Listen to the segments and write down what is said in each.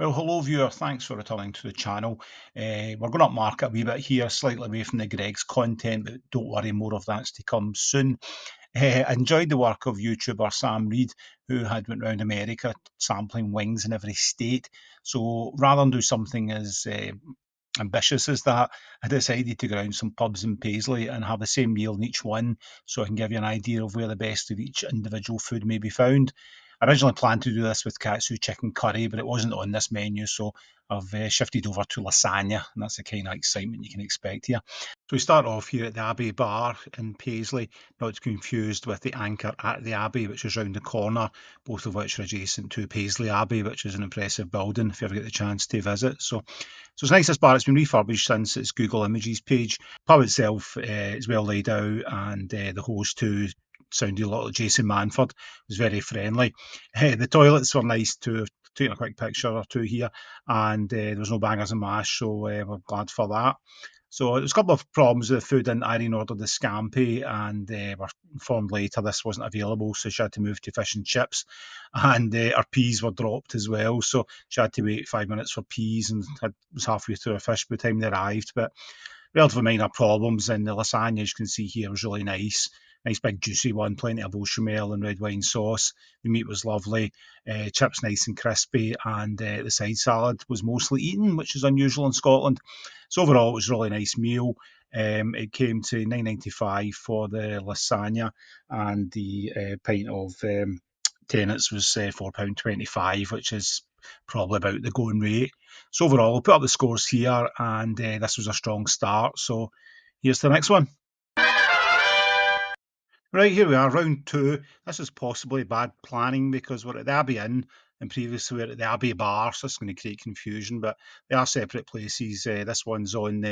Well, hello viewer, thanks for returning to the channel. We're going up market a wee bit here, slightly away from the Greg's content, but don't worry, more of that's to come soon. Enjoyed the work of YouTuber Sam Reed, who had went around America sampling wings in every state. So rather than do something as ambitious as that, I decided to go around some pubs in Paisley and have the same meal in each one, so I can give you an idea of where the best of each individual food may be found. I originally planned to do this with katsu chicken curry, but it wasn't on this menu, so I've shifted over to lasagna, and that's the kind of excitement you can expect here. So we start off here at the Abbey Bar in Paisley, not to be confused with the Anchor at the Abbey, which is round the corner, both of which are adjacent to Paisley Abbey, which is an impressive building if you ever get the chance to visit. So it's nicest bar. It's been refurbished since its Google Images page. Pub itself is well laid out, and the host too sounded a lot like Jason Manford. Was very friendly. The toilets were nice too. I've taken a quick picture or two here, and there was no bangers and mash, so we're glad for that. So there was a couple of problems with the food, and Irene ordered the scampi, and were informed later this wasn't available, so she had to move to fish and chips, and her peas were dropped as well, so she had to wait 5 minutes for peas, and was halfway through a fish by the time they arrived. But relatively minor problems, and the lasagna, as you can see here, was really nice. Nice big juicy one, plenty of bechamel and red wine sauce. The meat was lovely, chips nice and crispy, and the side salad was mostly eaten, which is unusual in Scotland. So overall, it was a really nice meal. It came to £9.95 for the lasagna, and the pint of Tennant's was £4.25, which is probably about the going rate. So overall, I'll put up the scores here, and this was a strong start. So here's the next one. Right, here we are, round two. This is possibly bad planning because we're at the Abbey Inn and previously we were at the Abbey Bar, so this is going to create confusion, but they are separate places. This one's on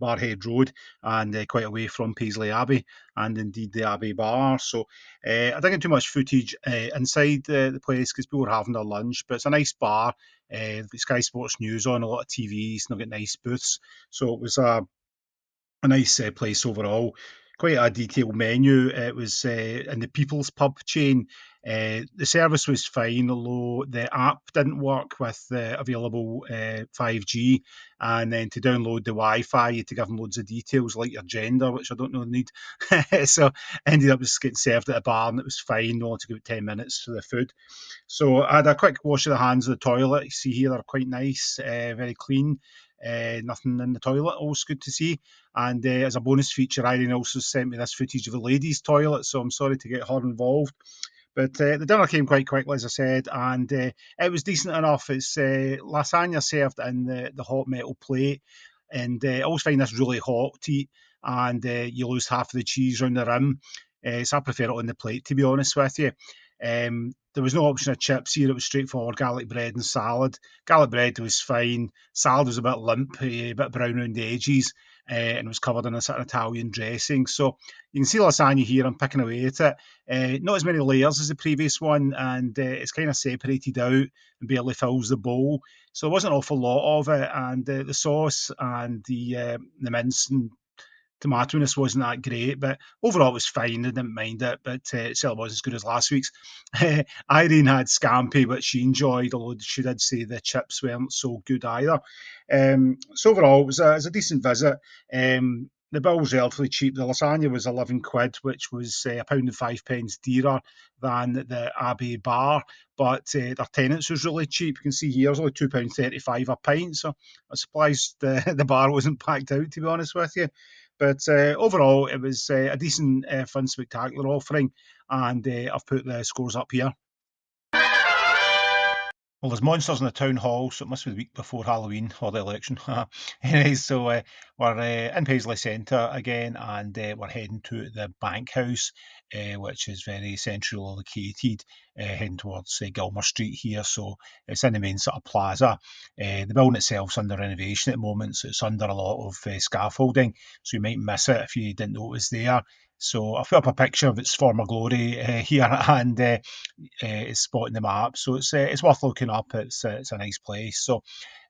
Barhead Road and quite away from Paisley Abbey, and indeed the Abbey Bar. So I didn't get too much footage inside the place because people were having their lunch, but it's a nice bar. They've got Sky Sports News on, a lot of TVs, and they've got nice booths. So it was a nice place overall. Quite a detailed menu. It was in the People's Pub chain. The service was fine, although the app didn't work with available 5G. And then to download the Wi-Fi, you had to give them loads of details like your gender, which I don't really need. So ended up just getting served at a bar, and it was fine. No, to give 10 minutes for the food. So I had a quick wash of the hands of the toilet. You see here, they're quite nice, very clean. Nothing in the toilet, always good to see. And as a bonus feature, Irene also sent me this footage of the ladies' toilet, so I'm sorry to get her involved. But the dinner came quite quickly, as I said, and it was decent enough. It's lasagna served in the hot metal plate, and I always find this really hot to eat, and you lose half of the cheese around the rim. So I prefer it on the plate, to be honest with you. There was no option of chips here. It was straightforward garlic bread and salad. Garlic bread was fine. Salad was a bit limp, a bit brown around the edges, and it was covered in a sort of Italian dressing. So you can see lasagna here. I'm picking away at it. Not as many layers as the previous one, and it's kind of separated out and barely fills the bowl. So there wasn't an awful lot of it, and the sauce and the mince and tomato-ness wasn't that great, but overall it was fine. I didn't mind it, but it certainly wasn't as good as last week's. Irene had scampi, which she enjoyed, although she did say the chips weren't so good either. So overall, it was a decent visit. The bill was relatively cheap. The lasagna was 11 quid, which was £1.05 dearer than the Abbey Bar, but their tenants was really cheap. You can see here, it's only £2.35 a pint, so I'm surprised the bar wasn't packed out, to be honest with you. But overall, it was a decent, fun, spectacular offering, and I've put the scores up here. Well, there's monsters in the town hall, so it must be the week before Halloween or the election. Anyway, so we're in Paisley Centre again, and we're heading to the Bankhouse, which is very centrally located, heading towards Gilmer Street here. So it's in the main sort of plaza. The building itself's under renovation at the moment, so it's under a lot of scaffolding, so you might miss it if you didn't know it was there. So I've put up a picture of its former glory here, and it's spotting the map. So it's worth looking up. It's a nice place. So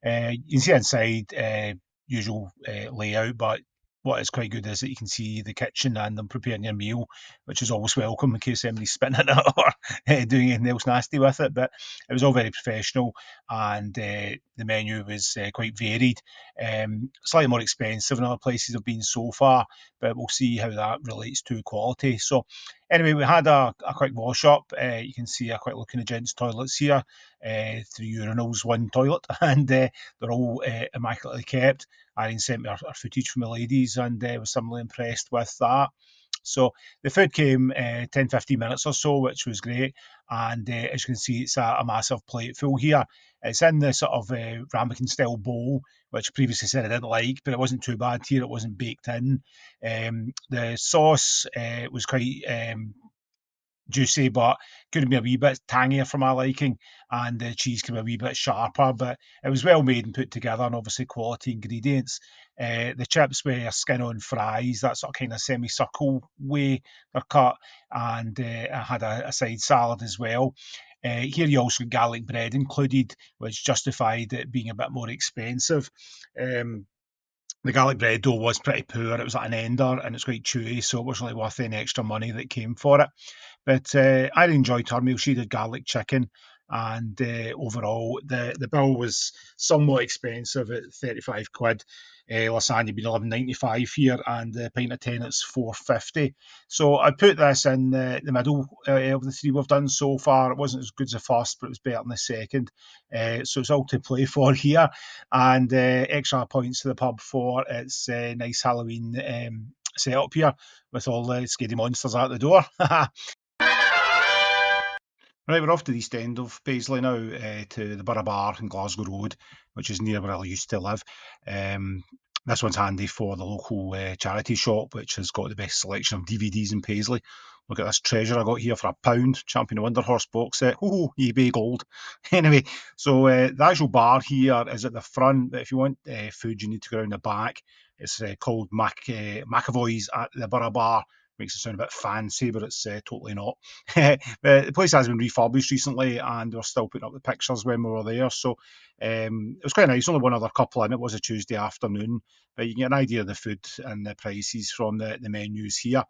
you can see inside, usual layout, but what is quite good is that you can see the kitchen and them preparing your meal, which is always welcome in case somebody's spitting in it or doing anything else nasty with it. But it was all very professional, and the menu was quite varied. Slightly more expensive than other places I've been so far, but we'll see how that relates to quality. So, anyway, we had a quick wash up. You can see a quick look in the gents' toilets here. Three urinals, one toilet, and they're all immaculately kept. Irene sent me our footage from the ladies, and was similarly impressed with that. So the food came 10-15 minutes or so, which was great. And as you can see, it's a massive plate full here. It's in the sort of ramekin style bowl, which previously said I didn't like, but it wasn't too bad here. It wasn't baked in. The sauce was quite juicy, but could have been a wee bit tangier for my liking, and the cheese could be a wee bit sharper. But it was well made and put together, and obviously quality ingredients. The chips were skin-on fries, that sort of kind of semicircle way they're cut, and I had a side salad as well. Here you also got garlic bread included, which justified it being a bit more expensive. The garlic bread dough was pretty poor. It was like an ender, and it's quite chewy, so it wasn't really worth any extra money that came for it. But I enjoyed her meal. She did garlic chicken, and overall the bill was somewhat expensive at 35 quid. Lasagne being 11.95 here, and the pint of tenant's 4.50. So I put this in the middle of the three we've done so far. It wasn't as good as the first, but it was better than the second. So it's all to play for here, and extra points to the pub for its nice Halloween setup here with all the scary monsters out the door. Right, we're off to the east end of Paisley now, to the Burgh Bar in Glasgow Road, which is near where I used to live. This one's handy for the local charity shop, which has got the best selection of DVDs in Paisley. Look at this treasure I got here for £1, Champion of Wonder Horse box set. Oh, eBay gold. Anyway, so the actual bar here is at the front, but if you want food, you need to go around the back. It's called McAvoy's at the Burgh Bar. Makes it sound a bit fancy, but it's totally not. But the place has been refurbished recently, and we're still putting up the pictures when we were there. So it was quite nice. Only one other couple in. It was a Tuesday afternoon, but you can get an idea of the food and the prices from the menus here.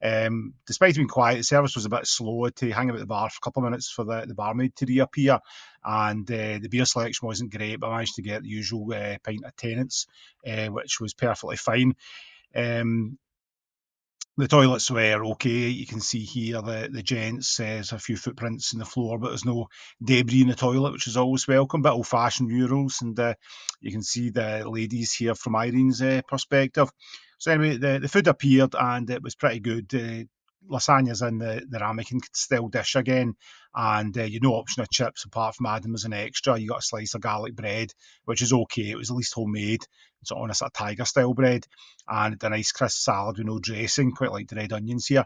Despite being quiet, the service was a bit slow to hang about the bar for a couple of minutes for the barmaid to reappear, and the beer selection wasn't great, but I managed to get the usual pint of Tennent's, which was perfectly fine. The toilets were okay. You can see here the gents, there's a few footprints in the floor, but there's no debris in the toilet, which is always welcome. Bit old-fashioned murals, and you can see the ladies here from Irene's perspective. So anyway, the food appeared, and it was pretty good. Lasagna's in the ramekin style dish again, and you no option of chips apart from adding as an extra. You got a slice of garlic bread, which is okay. It was at least homemade. It's on a sort of tiger style bread, and a nice crisp salad with no dressing, quite like the red onions here.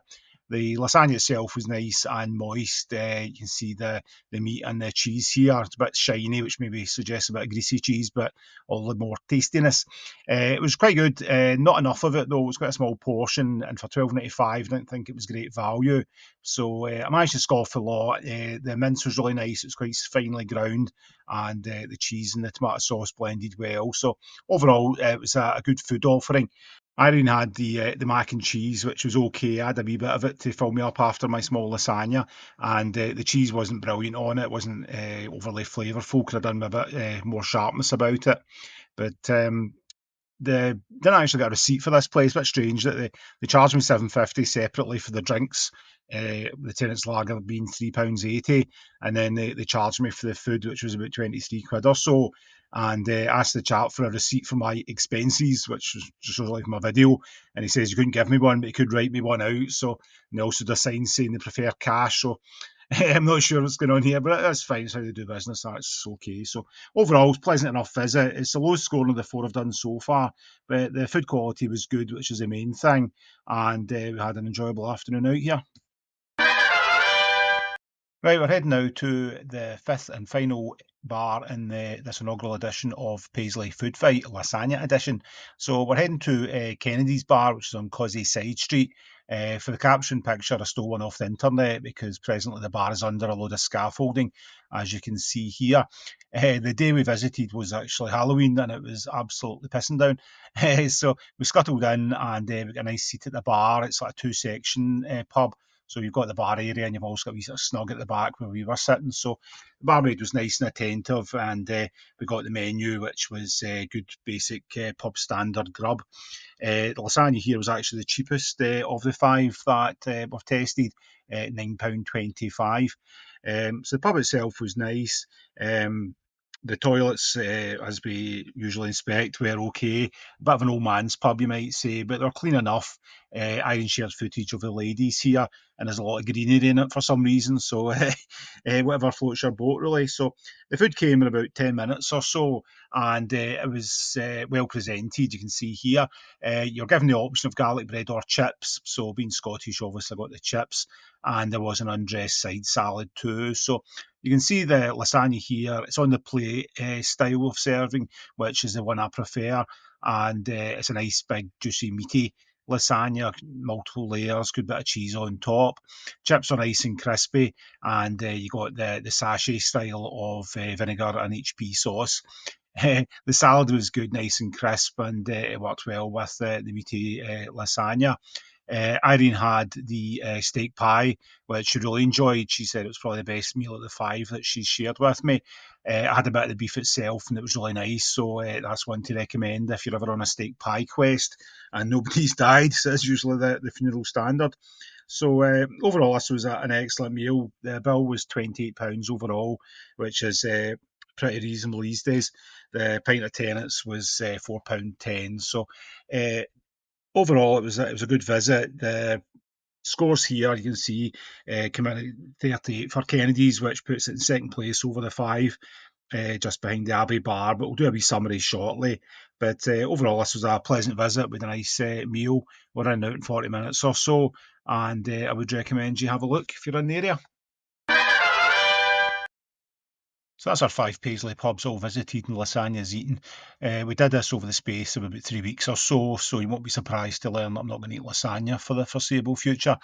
The lasagna itself was nice and moist. You can see the meat and the cheese here. It's a bit shiny, which maybe suggests a bit of greasy cheese, but all the more tastiness. It was quite good. Not enough of it though. It was quite a small portion, and for £12.95, I didn't think it was great value. So I managed to scoff a lot. The mince was really nice. It was quite finely ground, and the cheese and the tomato sauce blended well. So overall, it was a good food offering. Irene had the mac and cheese, which was okay. I had a wee bit of it to fill me up after my small lasagna, and the cheese wasn't brilliant on it. It wasn't overly flavourful. Could have done with a bit more sharpness about it. But didn't actually get a receipt for this place. A bit strange that they charged me £7.50 separately for the drinks. The Tennent's Lager being £3.80, and then they charged me for the food, which was about 23 quid or so. And asked the chap for a receipt for my expenses, which was just like my video. And he says he couldn't give me one, but he could write me one out. So, and they also did a sign saying they prefer cash. So I'm not sure what's going on here, but that's fine. It's how they do business. That's okay. So overall, it's pleasant enough visit. It's the lowest score of the four I've done so far, but the food quality was good, which is the main thing. And we had an enjoyable afternoon out here. Right, we're heading now to the fifth and final bar in this inaugural edition of Paisley Food Fight, Lasagne edition. So we're heading to Kennedy's Bar, which is on Causey Side Street. For the caption picture, I stole one off the internet because presently the bar is under a load of scaffolding, as you can see here. The day we visited was actually Halloween and it was absolutely pissing down. So we scuttled in and we got a nice seat at the bar. It's like a two-section pub. So you've got the bar area and you've also got a wee sort of snug at the back where we were sitting. So the barmaid was nice and attentive, and we got the menu, which was good basic pub standard grub. The lasagne here was actually the cheapest of the five that were tested, £9.25. So the pub itself was nice. The toilets, as we usually inspect, were okay. A bit of an old man's pub, you might say, but they're clean enough. Irene shared footage of the ladies here, and there's a lot of greenery in it for some reason. So, whatever floats your boat, really. So, the food came in about 10 minutes or so, and it was well presented. You can see here. You're given the option of garlic bread or chips. So, being Scottish, obviously, I got the chips, and there was an undressed side salad too. So, you can see the lasagne here. It's on the plate style of serving, which is the one I prefer. And it's a nice, big, juicy, meaty lasagna, multiple layers, good bit of cheese on top. Chips are nice and crispy, and you got the sachet style of vinegar and HP sauce. The salad was good, nice and crisp, and it worked well with the meaty lasagna. Irene had the steak pie, which she really enjoyed. She said it was probably the best meal of the five that she shared with me. I had a bit of the beef itself, and it was really nice. So that's one to recommend if you're ever on a steak pie quest and nobody's died. So that's usually the funeral standard. So overall, this was an excellent meal. The bill was £28 overall, which is pretty reasonable these days. The pint of tenants was £4.10. So overall, it was a good visit. The scores here you can see come in at 38 for Kennedy's, which puts it in second place over the five, just behind the Abbey Bar. But we'll do a wee summary shortly. But overall, this was a pleasant visit with a nice meal. We're in and out in 40 minutes or so, and I would recommend you have a look if you're in the area. So that's our five Paisley pubs all visited and lasagnas eaten. We did this over the space of about 3 weeks or so you won't be surprised to learn that I'm not going to eat lasagna for the foreseeable future.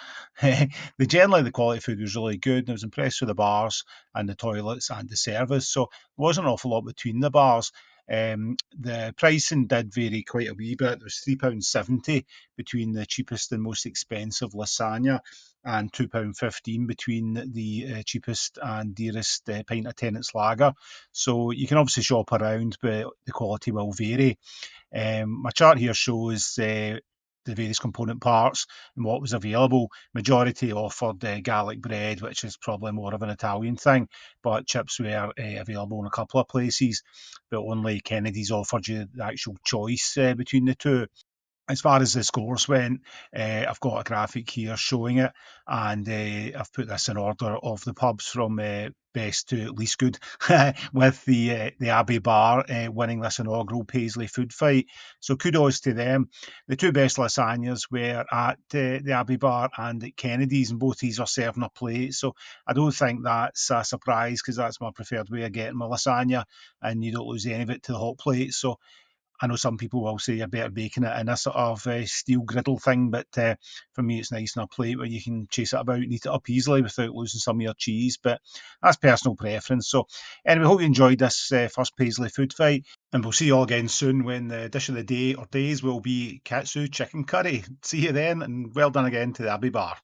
Generally, the quality food was really good, and I was impressed with the bars and the toilets and the service. So there wasn't an awful lot between the bars. The pricing did vary quite a wee bit. There was £3.70 between the cheapest and most expensive lasagna, and £2.15 between the cheapest and dearest pint of Tennent's lager. So you can obviously shop around, but the quality will vary. My chart here shows the various component parts and what was available. Majority offered garlic bread, which is probably more of an Italian thing, but chips were available in a couple of places, but only Kennedy's offered you the actual choice between the two. As far as the scores went, I've got a graphic here showing it, and I've put this in order of the pubs from best to least good, with the Abbey Bar winning this inaugural Paisley food fight. So kudos to them. The two best lasagnas were at the Abbey Bar and at Kennedy's, and both these are serving a plate. So I don't think that's a surprise because that's my preferred way of getting my lasagna, and you don't lose any of it to the hot plate. So I know some people will say you're better baking it in a sort of steel griddle thing, but for me, it's nice on a plate where you can chase it about and eat it up easily without losing some of your cheese. But that's personal preference. So, anyway, hope you enjoyed this first Paisley food fight, and we'll see you all again soon when the dish of the day or days will be katsu chicken curry. See you then, and well done again to the Abbey Bar.